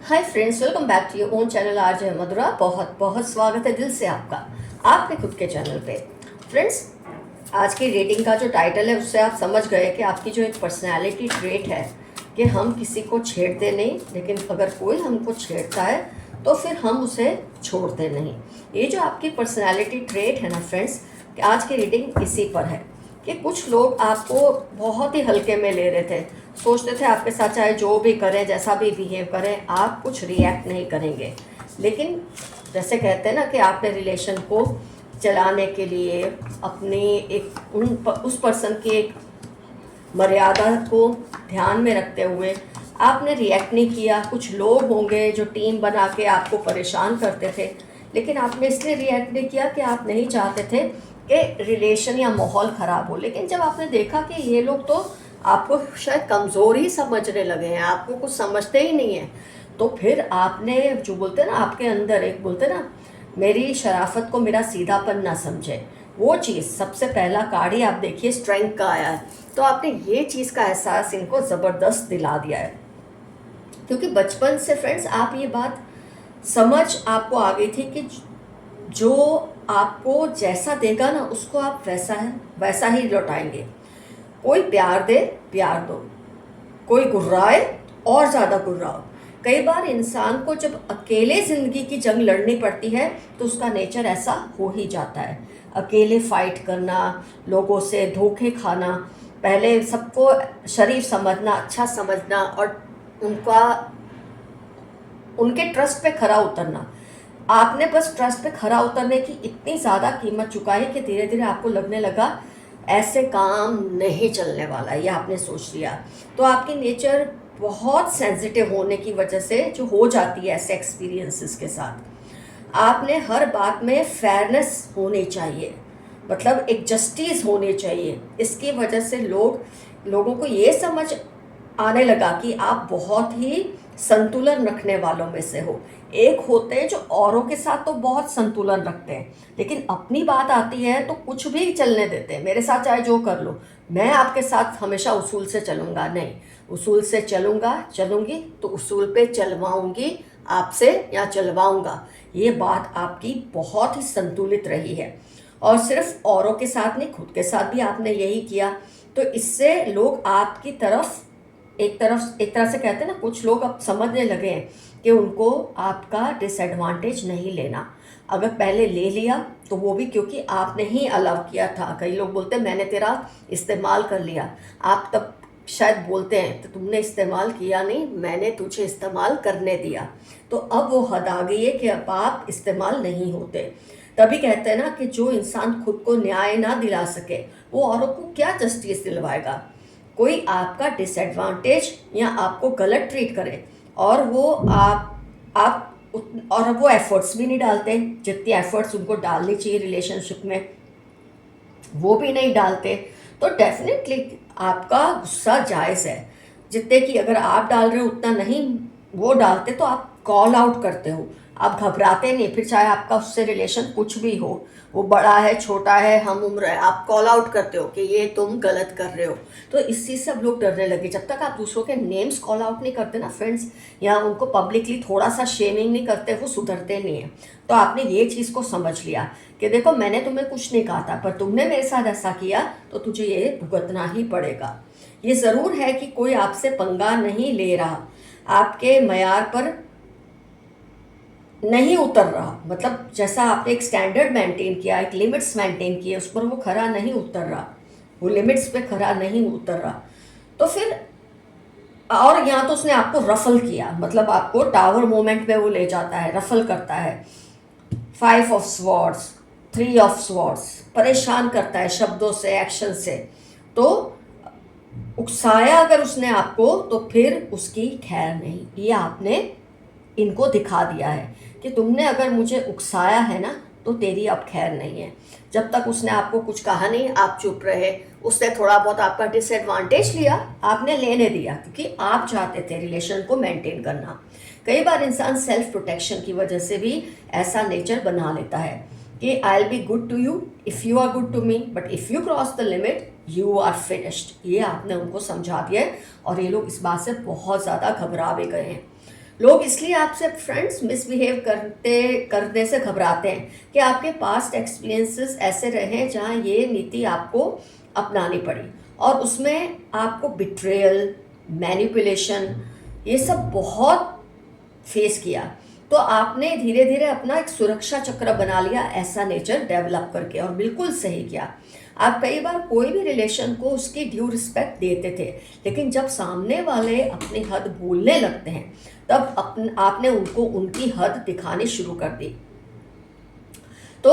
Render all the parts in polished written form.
Hi friends, welcome back to your own channel RJ Madhura. बहुत बहुत स्वागत है दिल से आपका आपके खुद के चैनल पे। फ्रेंड्स, आज की रेटिंग का जो टाइटल है उससे आप समझ गए कि आपकी जो एक पर्सनालिटी ट्रेट है कि हम किसी को छेड़ते नहीं, लेकिन अगर कोई हमको छेड़ता है तो फिर हम उसे छोड़ते नहीं। ये जो आपकी पर्सनालिटी ट्रेट है ना फ्रेंड्स, कि आज की रेटिंग इसी पर है कि कुछ लोग आपको बहुत ही हल्के में ले रहे थे, सोचते थे आपके साथ चाहे जो भी करें, जैसा भी बिहेव करें, आप कुछ रिएक्ट नहीं करेंगे। लेकिन जैसे कहते हैं ना कि आपने रिलेशन को चलाने के लिए अपनी उस पर्सन की एक मर्यादा को ध्यान में रखते हुए आपने रिएक्ट नहीं किया। कुछ लोग होंगे जो टीम बना के आपको परेशान करते थे, लेकिन आपने इसलिए रिएक्ट नहीं किया कि आप नहीं चाहते थे कि रिलेशन या माहौल ख़राब हो। लेकिन जब आपने देखा कि ये लोग तो आपको शायद कमज़ोर ही समझने लगे हैं, आपको कुछ समझते ही नहीं हैं, तो फिर आपने जो बोलते हैं ना, आपके अंदर एक बोलते ना, मेरी शराफत को मेरा सीधापन ना समझे, वो चीज़ सबसे पहला कार्ड ही आप देखिए स्ट्रेंथ का आया है। तो आपने ये चीज़ का एहसास इनको ज़बरदस्त दिला दिया है, क्योंकि बचपन से फ्रेंड्स आप ये बात समझ आपको आ गई थी कि जो आपको जैसा देगा ना उसको आप वैसा ही लौटाएंगे। कोई प्यार दे, प्यार दो, कोई गुर्राए और ज़्यादा गुर्राओ। कई बार इंसान को जब अकेले ज़िंदगी की जंग लड़नी पड़ती है तो उसका नेचर ऐसा हो ही जाता है। अकेले फाइट करना, लोगों से धोखे खाना, पहले सबको शरीफ समझना, अच्छा समझना और उनके ट्रस्ट पे खरा उतरना। आपने बस ट्रस्ट पे खरा उतरने की इतनी ज़्यादा कीमत चुकाई कि धीरे धीरे आपको लगने लगा ऐसे काम नहीं चलने वाला, ये आपने सोच लिया। तो आपकी नेचर बहुत सेंसिटिव होने की वजह से जो हो जाती है ऐसे एक्सपीरियंसेस के साथ, आपने हर बात में फेयरनेस होनी चाहिए, मतलब एक जस्टिस होनी चाहिए। इसकी वजह से लोगों को ये समझ आने लगा कि आप बहुत ही संतुलन रखने वालों में से हो। एक होते हैं जो औरों के साथ तो बहुत संतुलन रखते हैं, लेकिन अपनी बात आती है तो कुछ भी चलने देते हैं, मेरे साथ चाहे जो कर लो, मैं आपके साथ हमेशा उसूल से चलूँगा। नहीं, उसूल से चलूँगी तो उसूल पे चलवाऊँगी आपसे या चलवाऊँगा। ये बात आपकी बहुत ही संतुलित रही है, और सिर्फ औरों के साथ नहीं, खुद के साथ भी आपने यही किया। तो इससे लोग आपकी तरफ एक तरह से कहते हैं ना, कुछ लोग अब समझने लगे हैं कि उनको आपका डिसएडवांटेज नहीं लेना। अगर पहले ले लिया तो वो भी क्योंकि आपने ही अलाउ किया था। कई लोग बोलते हैं मैंने तेरा इस्तेमाल कर लिया, आप तब शायद बोलते हैं तो तुमने इस्तेमाल किया नहीं, मैंने तुझे इस्तेमाल करने दिया। तो अब वो हद आ गई है कि अब आप इस्तेमाल नहीं होते। तभी कहते हैं ना कि जो इंसान खुद को न्याय ना दिला सके वो औरों को क्या जस्टिस दिलवाएगा। कोई आपका डिसएडवांटेज या आपको गलत ट्रीट करे और वो आप और वो एफर्ट्स भी नहीं डालते, जितनी एफर्ट्स उनको डालनी चाहिए रिलेशनशिप में वो भी नहीं डालते, तो डेफिनेटली आपका गुस्सा जायज़ है। जितने कि अगर आप डाल रहे हो उतना नहीं वो डालते तो आप कॉल आउट करते हो, आप घबराते नहीं। फिर चाहे आपका उससे रिलेशन कुछ भी हो, वो बड़ा है छोटा है हम उम्र है, आप कॉल आउट करते हो कि ये तुम गलत कर रहे हो। तो इस चीज़ से अब लोग डरने लगे। जब तक आप दूसरों के नेम्स कॉल आउट नहीं करते ना फ्रेंड्स, या उनको पब्लिकली थोड़ा सा शेमिंग नहीं करते, वो सुधरते नहीं हैं। तो आपने ये चीज़ को समझ लिया कि देखो मैंने तुम्हें कुछ नहीं कहा था, पर तुमने मेरे साथ ऐसा किया तो तुझे ये भुगतना ही पड़ेगा। ये ज़रूर है कि कोई आपसे पंगा नहीं ले रहा, आपके मयार पर नहीं उतर रहा, मतलब जैसा आपने एक स्टैंडर्ड मेंटेन किया, एक लिमिट्स मेंटेन किए, उस पर वो खरा नहीं उतर रहा, वो लिमिट्स पे खरा नहीं उतर रहा। तो फिर और यहाँ तो उसने आपको रफल किया, मतलब आपको टावर मोमेंट में वो ले जाता है, रफल करता है। 5 ऑफ स्वॉर्ड्स, 3 ऑफ स्वॉर्ड्स, परेशान करता है शब्दों से, एक्शन से। तो उकसाया अगर उसने आपको तो फिर उसकी खैर नहीं। ये आपने इनको दिखा दिया है कि तुमने अगर मुझे उकसाया है ना तो तेरी अब खैर नहीं है। जब तक उसने आपको कुछ कहा नहीं आप चुप रहे, उसने थोड़ा बहुत आपका डिसएडवांटेज लिया, आपने लेने दिया, क्योंकि आप चाहते थे रिलेशन को मेंटेन करना। कई बार इंसान सेल्फ प्रोटेक्शन की वजह से भी ऐसा नेचर बना लेता है कि I will be good to you if you are good to me, but if you cross the limit you are finished. ये आपने उनको समझा दिया है और ये लोग इस बात से बहुत ज़्यादा घबरा भी गए हैं। लोग इसलिए आपसे फ्रेंड्स मिसबिहेव करने से घबराते हैं कि आपके पास्ट एक्सपीरियंसेस ऐसे रहे जहाँ ये नीति आपको अपनानी पड़ी, और उसमें आपको बिट्रेयल, मैनिपुलेशन, ये सब बहुत फेस किया। तो आपने धीरे धीरे अपना एक सुरक्षा चक्र बना लिया ऐसा नेचर डेवलप करके, और बिल्कुल सही किया। आप कई बार कोई भी रिलेशन को उसकी ड्यू रिस्पेक्ट देते थे, लेकिन जब सामने वाले अपनी हद भूलने लगते हैं तब आपने उनको उनकी हद दिखानी शुरू कर दी। तो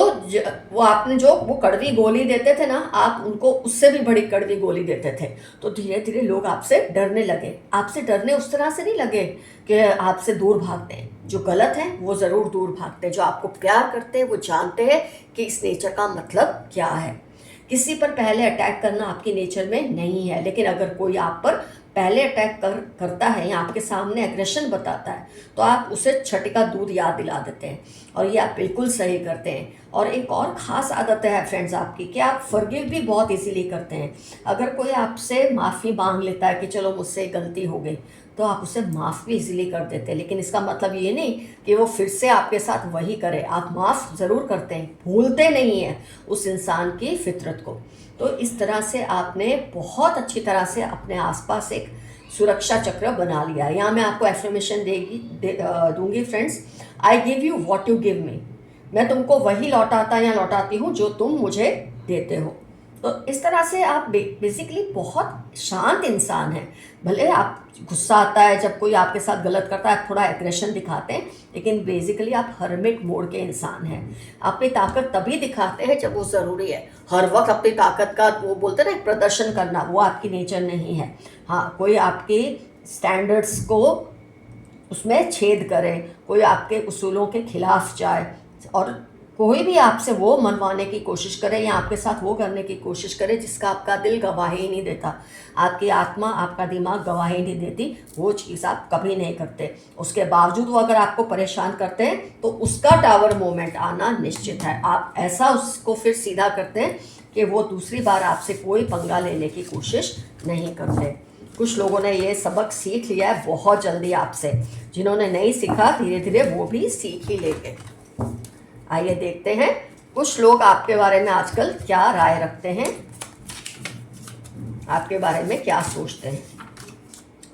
वो आपने जो वो कड़वी गोली देते थे ना, आप उनको उससे भी बड़ी कड़वी गोली देते थे। तो धीरे धीरे लोग आपसे डरने लगे। आपसे डरने उस तरह से नहीं लगे कि आपसे दूर भागते हैं, जो गलत है वो ज़रूर दूर भागते हैं। जो आपको प्यार करते हैं वो जानते हैं कि इस नेचर का मतलब क्या है। किसी पर पहले अटैक करना आपकी नेचर में नहीं है, लेकिन अगर कोई आप पर पहले अटैक करता है या आपके सामने एग्रेशन बताता है तो आप उसे छठी का दूध याद दिला देते हैं, और ये आप बिल्कुल सही करते हैं। और एक और ख़ास आदत है फ्रेंड्स आपकी कि आप फॉरगिव भी बहुत इजीली करते हैं। अगर कोई आपसे माफ़ी मांग लेता है कि चलो मुझसे गलती हो गई, तो आप उसे माफ़ भी इजीली कर देते हैं, लेकिन इसका मतलब ये नहीं कि वो फिर से आपके साथ वही करे। आप माफ़ ज़रूर करते हैं, भूलते नहीं हैं उस इंसान की फितरत को। तो इस तरह से आपने बहुत अच्छी तरह से अपने आसपास एक सुरक्षा चक्र बना लिया। यहाँ मैं आपको एफर्मेशन दूंगी friends. I give you what you give me. मैं तुमको वही लौटाता या लौटाती हूँ जो तुम मुझे देते हो। तो इस तरह से आप बेसिकली बहुत शांत इंसान हैं। भले आप गुस्सा आता है जब कोई आपके साथ गलत करता है, आप थोड़ा एग्रेशन दिखाते हैं, लेकिन बेसिकली आप हर्मिट मोड के इंसान हैं। अपनी ताकत तभी दिखाते हैं जब वो ज़रूरी है। हर वक्त अपनी ताकत का वो बोलते हैं ना एक प्रदर्शन करना, वो आपकी नेचर नहीं है। हाँ, कोई आपकी स्टैंडर्ड्स को उसमें छेद करे, कोई आपके उसूलों के खिलाफ जाए, और कोई भी आपसे वो मनवाने की कोशिश करे या आपके साथ वो करने की कोशिश करे जिसका आपका दिल गवाही ही नहीं देता, आपकी आत्मा, आपका दिमाग गवाही नहीं देती, वो चीज़ आप कभी नहीं करते। उसके बावजूद वो अगर आपको परेशान करते हैं तो उसका टावर मोमेंट आना निश्चित है। आप ऐसा उसको फिर सीधा करते हैं कि वो दूसरी बार आपसे कोई पंगा लेने की कोशिश नहीं करते। कुछ लोगों ने ये सबक सीख लिया है बहुत जल्दी आपसे, जिन्होंने नहीं सीखा धीरे धीरे वो भी सीख ही लेंगे। आइए देखते हैं कुछ लोग आपके बारे में आजकल क्या राय रखते हैं, आपके बारे में क्या सोचते हैं।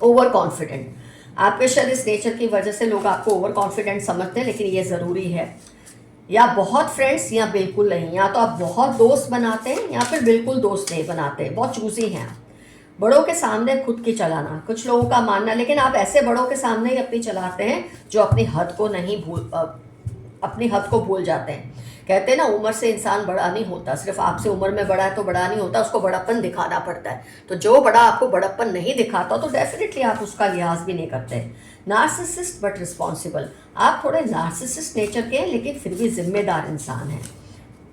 ओवर कॉन्फिडेंट, आपके शायद इस नेचर की वजह से लोग आपको ओवर कॉन्फिडेंट समझते हैं, लेकिन ये ज़रूरी है। या बहुत फ्रेंड्स या बिल्कुल नहीं, या तो आप बहुत दोस्त बनाते हैं या फिर बिल्कुल दोस्त नहीं बनाते, बहुत चूजी हैं आप। बड़ों के सामने खुद की चलाना कुछ लोगों का मानना, लेकिन आप ऐसे बड़ों के सामने ही अपनी चलाते हैं जो अपनी हद को नहीं अपनी हद को भूल जाते हैं। कहते हैं ना, उम्र से इंसान बड़ा नहीं होता, सिर्फ आपसे उम्र में बड़ा है तो बड़ा नहीं होता, उसको बड़प्पन दिखाना पड़ता है। तो जो बड़ा आपको बड़प्पन नहीं दिखाता तो डेफिनेटली आप उसका लिहाज भी नहीं करते। नार्सिसिस्ट बट रिस्पॉन्सिबल, आप थोड़े नार्सिसिस्ट नेचर के हैं लेकिन फिर भी जिम्मेदार इंसान हैं।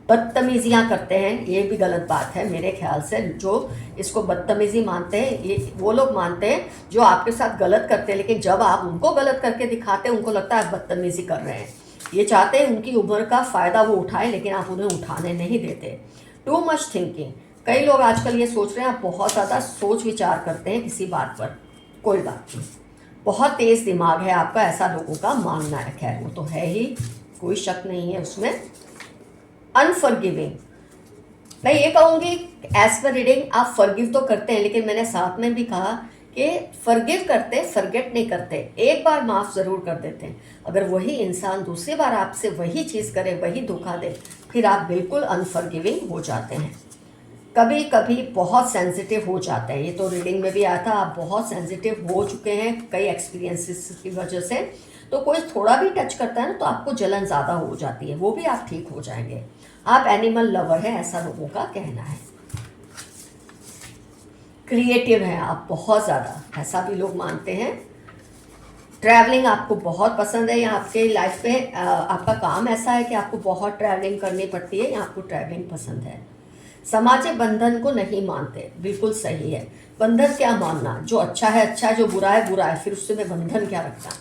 बदतमीजियाँ करते हैं, ये भी गलत बात है मेरे ख्याल से। जो इसको बदतमीजी मानते हैं, ये वो लोग मानते हैं जो आपके साथ गलत करते हैं, लेकिन जब आप उनको गलत करके दिखाते हैं उनको लगता है आप बदतमीजी कर रहे हैं। ये चाहते हैं उनकी उम्र का फ़ायदा वो उठाएं, लेकिन आप उन्हें उठाने नहीं देते। टू मच थिंकिंग, कई लोग आजकल ये सोच रहे हैं आप बहुत ज़्यादा सोच विचार करते हैं किसी बात पर। कोई बात नहीं, बहुत तेज़ दिमाग है आपका, ऐसा लोगों का मानना है। खैर वो तो है ही, कोई शक नहीं है उसमें। अनफॉरगिविंग, मैं ये कहूँगी एज पर रीडिंग आप फॉरगिव तो करते हैं, लेकिन मैंने साथ में भी कहा कि फॉरगिव करते, फॉरगेट नहीं करते। एक बार माफ़ ज़रूर कर देते हैं। अगर वही इंसान दूसरी बार आपसे वही चीज़ करे, वही धोखा दे, फिर आप बिल्कुल अनफॉरगिविंग हो जाते हैं। कभी कभी बहुत सेंसिटिव हो जाते हैं, ये तो रीडिंग में भी आया था, आप बहुत सेंसिटिव हो चुके हैं कई एक्सपीरियंसेस की वजह से। तो कोई थोड़ा भी टच करता है ना तो आपको जलन ज़्यादा हो जाती है, वो भी आप ठीक हो जाएंगे। आप एनिमल लवर हैं, ऐसा लोगों का कहना है। क्रिएटिव हैं आप बहुत ज़्यादा, ऐसा भी लोग मानते हैं। ट्रैवलिंग आपको बहुत पसंद है, या आपके लाइफ में आपका काम ऐसा है कि आपको बहुत ट्रैवलिंग करनी पड़ती है, या आपको ट्रैवलिंग पसंद है। सामाजिक बंधन को नहीं मानते, बिल्कुल सही है। बंधन क्या मानना, जो अच्छा है अच्छा है, जो बुरा है बुरा है, फिर उससे में बंधन क्या रखना।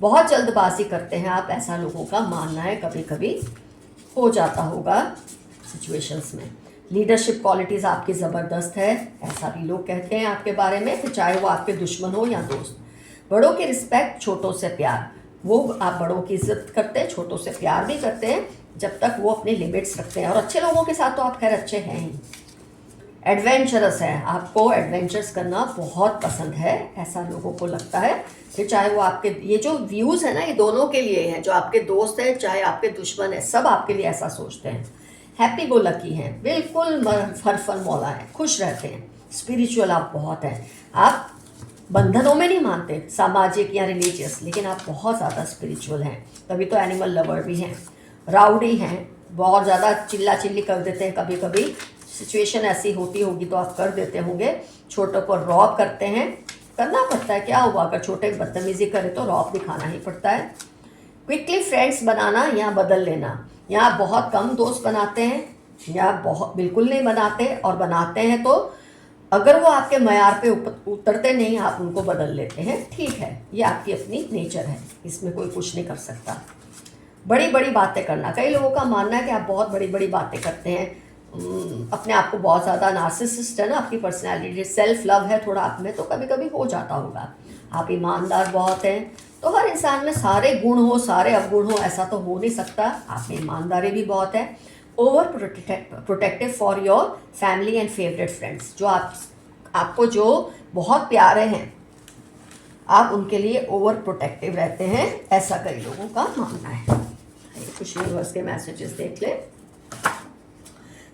बहुत जल्दबाजी करते हैं आप, ऐसा लोगों का मानना है। कभी कभी हो जाता होगा सिचुएशंस में। लीडरशिप क्वालिटीज़ आपकी ज़बरदस्त है, ऐसा भी लोग कहते हैं आपके बारे में, फिर चाहे वो आपके दुश्मन हो या दोस्त। बड़ों की रिस्पेक्ट, छोटों से प्यार। वो आप बड़ों की इज्जत करते हैं, छोटों से प्यार भी करते हैं जब तक वो अपनी लिमिट्स रखते हैं। और अच्छे लोगों के साथ तो आप खैर अच्छे हैं ही। एडवेंचरस है, आपको एडवेंचर्स करना बहुत पसंद है, ऐसा लोगों को लगता है। फिर चाहे वो आपके, ये जो व्यूज़ है ना, ये दोनों के लिए हैं, जो आपके दोस्त हैं चाहे आपके दुश्मन हैं, सब आपके लिए ऐसा सोचते हैं। हैप्पी गो लकी हैं, बिल्कुल हर फन मौला हैं, खुश रहते हैं। स्पिरिचुअल आप बहुत हैं, आप बंधनों में नहीं मानते सामाजिक या रिलीजियस, लेकिन आप बहुत ज़्यादा स्पिरिचुअल हैं। तभी तो एनिमल लवर भी हैं। राउडी हैं, बहुत ज़्यादा चिल्ला चिल्ली कर देते हैं, कभी कभी सिचुएशन ऐसी होती होगी तो आप कर देते होंगे। छोटों को रॉब करते हैं, करना पड़ता है, क्या हुआ अगर छोटे बदतमीजी करे तो रॉब दिखाना ही पड़ता है। क्विकली फ्रेंड्स बनाना या बदल लेना, यहाँ बहुत कम दोस्त बनाते हैं या बहुत बिल्कुल नहीं बनाते, और बनाते हैं तो अगर वो आपके मयार पे उतरते नहीं आप उनको बदल लेते हैं। ठीक है, ये आपकी अपनी नेचर है, इसमें कोई कुछ नहीं कर सकता। बड़ी बड़ी बातें करना, कई लोगों का मानना है कि आप बहुत बड़ी बड़ी बातें करते हैं, अपने आप को बहुत ज़्यादा नार्सिसिस्ट है ना, आपकी पर्सनैलिटी, सेल्फ लव है थोड़ा आप में, तो कभी कभी हो जाता होगा। आप ईमानदार बहुत हैं, तो हर इंसान में सारे गुण हो सारे अवगुण हो ऐसा तो हो नहीं सकता, आप में ईमानदारी भी बहुत है। Over protective for your family and favourite friends, जो आपको जो बहुत प्यारे हैं आप उनके लिए ओवर प्रोटेक्टिव रहते हैं, ऐसा कई लोगों का मानना है। कुछ यूनिवर्स के मैसेजेस देख लें।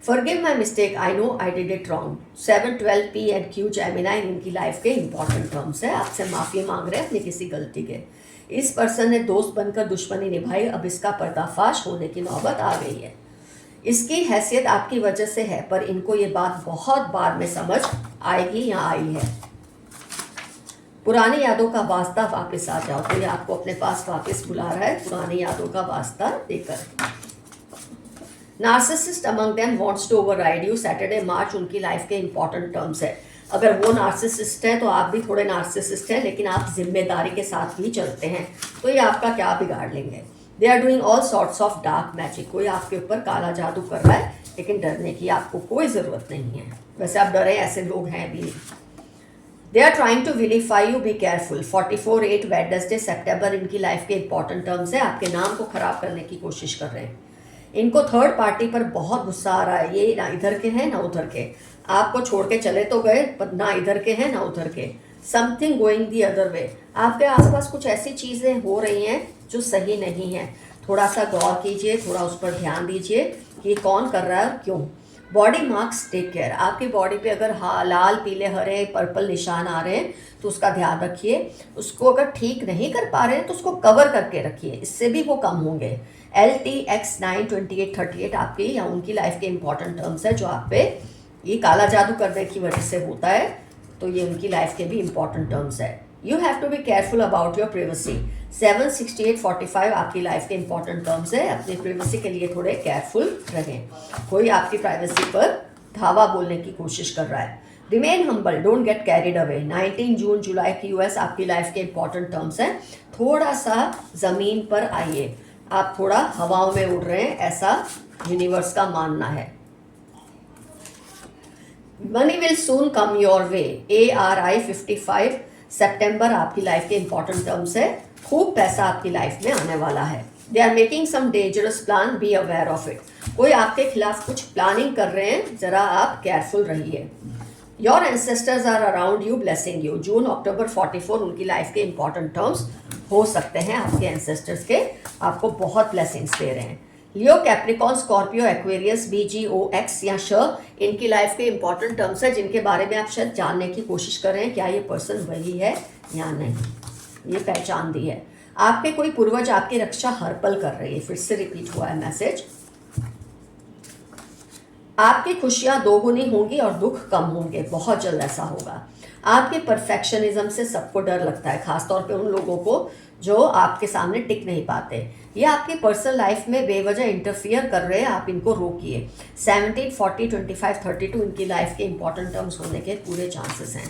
Forgive my mistake, I know I did it wrong. 7, 12 P and Q Gemini इनकी लाइफ के इंपॉर्टेंट टर्म्स है, आपसे माफ़ी मांग रहे हैं अपनी किसी गलती के। इस पर्सन ने दोस्त बनकर दुश्मनी निभाई, अब इसका पर्दाफाश होने की नौबत आ गई है। इसकी हैसियत आपकी वजह से है, पर इनको ये बात बहुत बाद में समझ आएगी या आई है। पुरानी यादों का वास्ता वापस आ जाओ, तो ये आपको अपने पास वापस बुला रहा है पुरानी यादों का वास्ता देकर। Narcissist among them wants to override you, Saturday March उनकी लाइफ के इंपॉर्टेंट टर्म्स है। अगर वो नार्सिसिस्ट है तो आप भी थोड़े नार्सिसिस्ट हैं, लेकिन आप जिम्मेदारी के साथ भी चलते हैं, तो ये आपका क्या बिगाड़ लेंगे। They are doing all sorts of dark magic, कोई आपके ऊपर काला जादू कर रहा है, लेकिन डरने की आपको कोई ज़रूरत नहीं है। वैसे आप डरे, ऐसे लोग हैं भी। They are trying to vilify you, be careful. 44/8 Wednesday सितंबर इनकी लाइफ के इंपॉर्टेंट टर्म्स है, आपके नाम को खराब करने की कोशिश कर रहे हैं। इनको थर्ड पार्टी पर बहुत गुस्सा आ रहा है, ये ना इधर के हैं ना उधर के, आपको छोड़ के चले तो गए पर ना इधर के हैं ना उधर के। Something going the other way, आपके आसपास कुछ ऐसी चीज़ें हो रही हैं जो सही नहीं है, थोड़ा सा गौर कीजिए, थोड़ा उस पर ध्यान दीजिए कि कौन कर रहा है और क्यों। बॉडी मार्क्स, टेक केयर, आपकी बॉडी पे अगर लाल पीले हरे पर्पल निशान आ रहे हैं तो उसका ध्यान रखिए। उसको अगर ठीक नहीं कर पा रहे हैं तो उसको कवर करके रखिए, इससे भी वो कम होंगे। LTX92838 आपकी या उनकी लाइफ के इंपॉर्टेंट टर्म्स है, जो आप पे ये काला जादू करने की वजह से होता है, तो ये उनकी लाइफ के भी इंपॉर्टेंट टर्म्स है। You have to be careful about your privacy. 76845 आपकी लाइफ के इंपॉर्टेंट टर्म्स है, अपनी प्रिवेसी के लिए थोड़े केयरफुल रहें। कोई आपकी प्राइवेसी पर धावा बोलने की कोशिश कर रहा है। Remain humble, don't get carried away. 19 जून जुलाई की US आपकी लाइफ के इंपॉर्टेंट टर्म्स हैं। थोड़ा सा ज़मीन पर आइए, आप थोड़ा हवाओं में उड़ रहे हैं, ऐसा यूनिवर्स का मानना है। Money will soon come your way. ARI 55 सितंबर आपकी लाइफ के इंपॉर्टेंट टर्म्स है, खूब पैसा आपकी लाइफ में आने वाला है। They are making some dangerous plan, be aware of it. कोई आपके खिलाफ कुछ प्लानिंग कर रहे हैं, जरा आप केयरफुल रहिए। Your ancestors are around you blessing you. June October 44 उनकी लाइफ के इंपॉर्टेंट टर्म्स हो सकते हैं, आपके एंसेस्टर्स के आपको बहुत ब्लेसिंग्स दे रहे हैं। लियो, कैप्रिकॉन, स्कॉर्पियो, एक्वेरियस, BGOX या श इनकी लाइफ के इंपॉर्टेंट टर्म्स है, जिनके बारे में आप शायद जानने की कोशिश कर रहे हैं, क्या ये पर्सन वही है या नहीं। ये पहचान दी है, आपके कोई पूर्वज आपकी रक्षा हर पल कर रही है। फिर से रिपीट हुआ है मैसेज। आपकी खुशियां दोगुनी होंगी और दुख कम होंगे, बहुत जल्द ऐसा होगा। आपके परफेक्शनिज्म से सबको डर लगता है, खासतौर पे उन लोगों को जो आपके सामने टिक नहीं पाते। ये आपकी पर्सनल लाइफ में बेवजह इंटरफियर कर रहे हैं, आप इनको रोकिए। 17, 40, 25, 32 इनकी लाइफ के इंपॉर्टेंट टर्म्स होने के पूरे चांसेस हैं।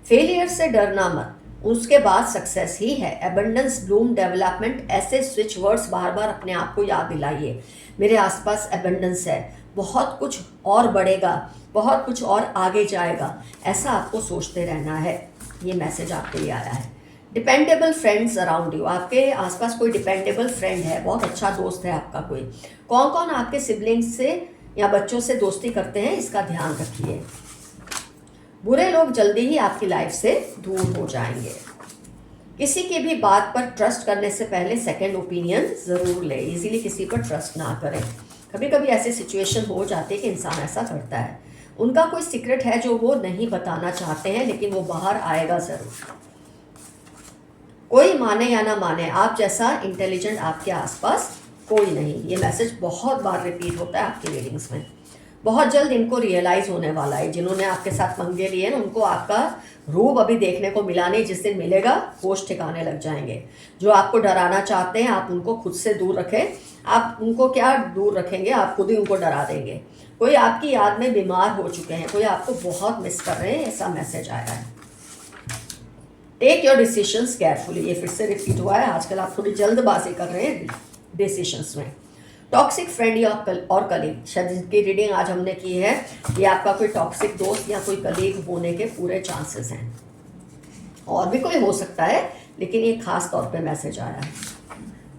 फेलियर से डरना मत, उसके बाद सक्सेस ही है। एबंडेंस, ब्लूम, डेवलपमेंट, ऐसे स्विच वर्ड्स बार बार अपने आप को याद दिलाइए। मेरे आसपास एबंडेंस है, बहुत कुछ और बढ़ेगा, बहुत कुछ और आगे जाएगा, ऐसा आपको सोचते रहना है। ये मैसेज आपके लिए आया है। डिपेंडेबल फ्रेंड्स अराउंड यू, आपके आसपास कोई डिपेंडेबल फ्रेंड है, बहुत अच्छा दोस्त है आपका कोई। कौन कौन आपके सिबलिंग्स से या बच्चों से दोस्ती करते हैं, इसका ध्यान रखिए। बुरे लोग जल्दी ही आपकी लाइफ से दूर हो जाएंगे। किसी की भी बात पर ट्रस्ट करने से पहले सेकंड ओपिनियन ज़रूर ले, इजीली किसी पर ट्रस्ट ना करें। कभी कभी ऐसी सिचुएशन हो जाती है कि इंसान ऐसा करता है, उनका कोई सीक्रेट है जो वो नहीं बताना चाहते हैं, लेकिन वो बाहर आएगा ज़रूर। कोई माने या ना माने, आप जैसा इंटेलिजेंट आपके आसपास कोई नहीं। ये मैसेज बहुत बार रिपीट होता है आपकी रीडिंग्स में। बहुत जल्द इनको रियलाइज़ होने वाला है, जिन्होंने आपके साथ पंगे लिए ना, उनको आपका रूप अभी देखने को मिला नहीं, जिस दिन मिलेगा होश ठिकाने लग जाएंगे। जो आपको डराना चाहते हैं, आप उनको खुद से दूर रखें। आप उनको क्या दूर रखेंगे, आप खुद ही उनको डरा देंगे। कोई आपकी याद में बीमार हो चुके हैं, कोई आपको बहुत मिस कर रहे हैं, ऐसा मैसेज आया है। टेक योर डिसीशंस केयरफुली, ये फिर से रिपीट हुआ है। आजकल आप थोड़ी जल्दबाजी कर रहे हैं डिसीशंस में। टॉक्सिक फ्रेंड या और कलीग, शायद जिनकी रीडिंग आज हमने की है, ये आपका कोई टॉक्सिक दोस्त या कोई कलीग होने के पूरे चांसेस हैं। और भी कोई हो सकता है, लेकिन ये खास तौर पे मैसेज आया है।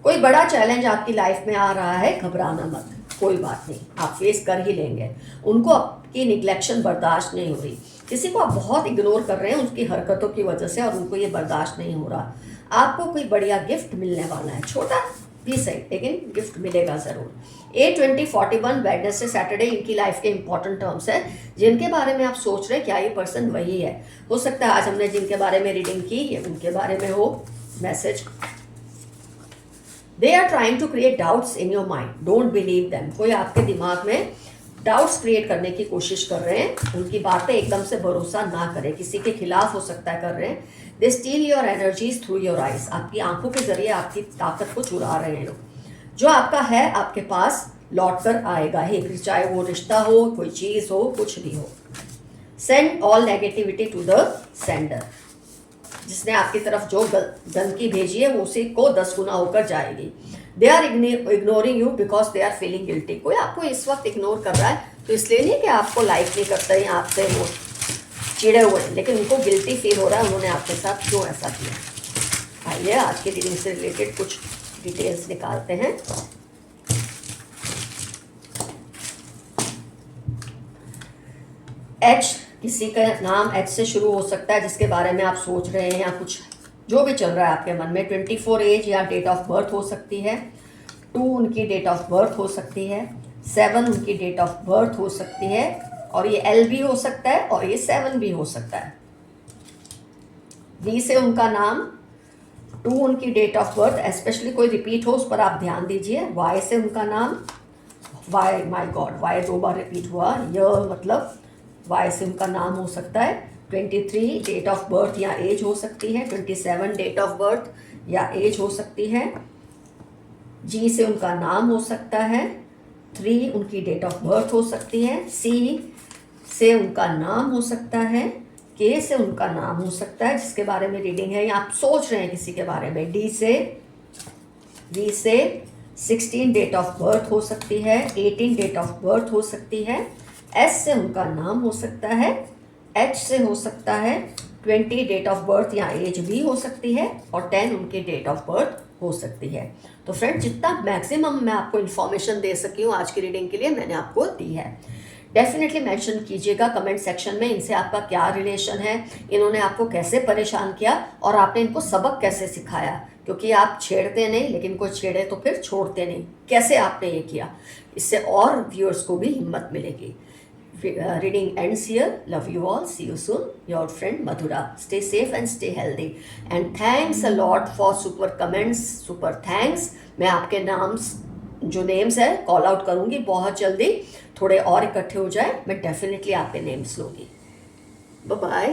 कोई बड़ा चैलेंज आपकी लाइफ में आ रहा है, घबराना मत, कोई बात नहीं, आप फेस कर ही लेंगे। उनको आपकी निग्लेक्शन बर्दाश्त नहीं हो रही, किसी को आप बहुत इग्नोर कर रहे हैं उसकी हरकतों की वजह से, और उनको ये बर्दाश्त नहीं हो रहा। आपको कोई बढ़िया गिफ्ट मिलने वाला है, छोटा भी सही, लेकिन गिफ्ट मिलेगा ज़रूर। 8-20-41 वेडनेसडे सैटरडे इनकी लाइफ के इंपॉर्टेंट टर्म्स है, जिनके बारे में आप सोच रहे हैं क्या ये पर्सन वही है। हो सकता है आज हमने जिनके बारे में रीडिंग की ये उनके बारे में हो message. They are trying to create doubts in your mind, don't believe them. कोई आपके दिमाग में डाउट्स क्रिएट करने की कोशिश कर रहे हैं, उनकी बातें एकदम से भरोसा ना करें, किसी के खिलाफ हो सकता है कर रहे हैं। They steal your energies through your eyes, आपकी आंखों के जरिए आपकी ताकत को चुरा रहे हैं लोग। जो आपका है आपके पास लौट कर आएगा ही, फिर चाहे वो रिश्ता हो, कोई चीज़ हो, कुछ भी हो। Send all negativity to the sender, जिसने आपकी तरफ जो गंदगी भेजी है वो उसी को 10 गुना होकर जाएगी। They are ignoring you because they are feeling guilty. कोई आपको इस वक्त इग्नोर कर रहा है तो इसलिए नहीं कि आपको लाइक नहीं करता या आपसे वो चिड़े हुए हैं, लेकिन उनको गिल्टी फील हो रहा है, उन्होंने आपके साथ क्यों ऐसा किया। आइए आज के रीडिंग से रिलेटेड कुछ डिटेल्स निकालते हैं। एच, किसी का नाम एच से शुरू हो सकता है जिसके बारे में आप सोच रहे हैं, या कुछ जो भी चल रहा है आपके मन में। 24 एज या डेट ऑफ बर्थ हो सकती है। 2 उनकी डेट ऑफ बर्थ हो सकती है। 7 उनकी डेट ऑफ बर्थ हो सकती है, और ये L भी हो सकता है और ये 7 भी हो सकता है। V से उनका नाम, 2 उनकी डेट ऑफ बर्थ, स्पेशली कोई रिपीट हो उस पर आप ध्यान दीजिए। Y से उनका नाम, वाई, माय गॉड, वाई 2 बार रिपीट हुआ, यह मतलब Y से उनका नाम हो सकता है। 23 डेट ऑफ बर्थ या एज हो सकती है। 27 डेट ऑफ बर्थ या एज हो सकती है। G से उनका नाम हो सकता है। 3 उनकी डेट ऑफ बर्थ हो सकती है। C से उनका नाम हो सकता है। K से उनका नाम हो सकता है जिसके बारे में रीडिंग है या आप सोच रहे हैं किसी के बारे में। D से 16 डेट ऑफ बर्थ हो सकती है। 18 डेट ऑफ बर्थ हो सकती है। S से उनका नाम हो सकता है। H से हो सकता है। 20 डेट ऑफ बर्थ या एज भी हो सकती है, और 10 उनकी डेट ऑफ बर्थ हो सकती है। तो फ्रेंड, जितना मैक्सिमम मैं आपको इन्फॉर्मेशन दे सकी हूँ आज की रीडिंग के लिए मैंने आपको दी है। डेफिनेटली मेंशन कीजिएगा कमेंट सेक्शन में इनसे आपका क्या रिलेशन है, इन्होंने आपको कैसे परेशान किया और आपने इनको सबक कैसे सिखाया। क्योंकि आप छेड़ते नहीं, लेकिन कोई छेड़े तो फिर छोड़ते नहीं, कैसे आपने ये किया, इससे और व्यूअर्स को भी हिम्मत मिलेगी। Reading ends here. Love you all. See you soon. Your friend Madhura. Stay safe and stay healthy. And thanks a lot for super comments. Super thanks. मैं आपके नाम्स जो नेम्स है कॉल आउट करूँगी बहुत जल्दी, थोड़े और इकट्ठे हो जाए मैं डेफिनेटली आपके नेम्स लूँगी। Bye bye.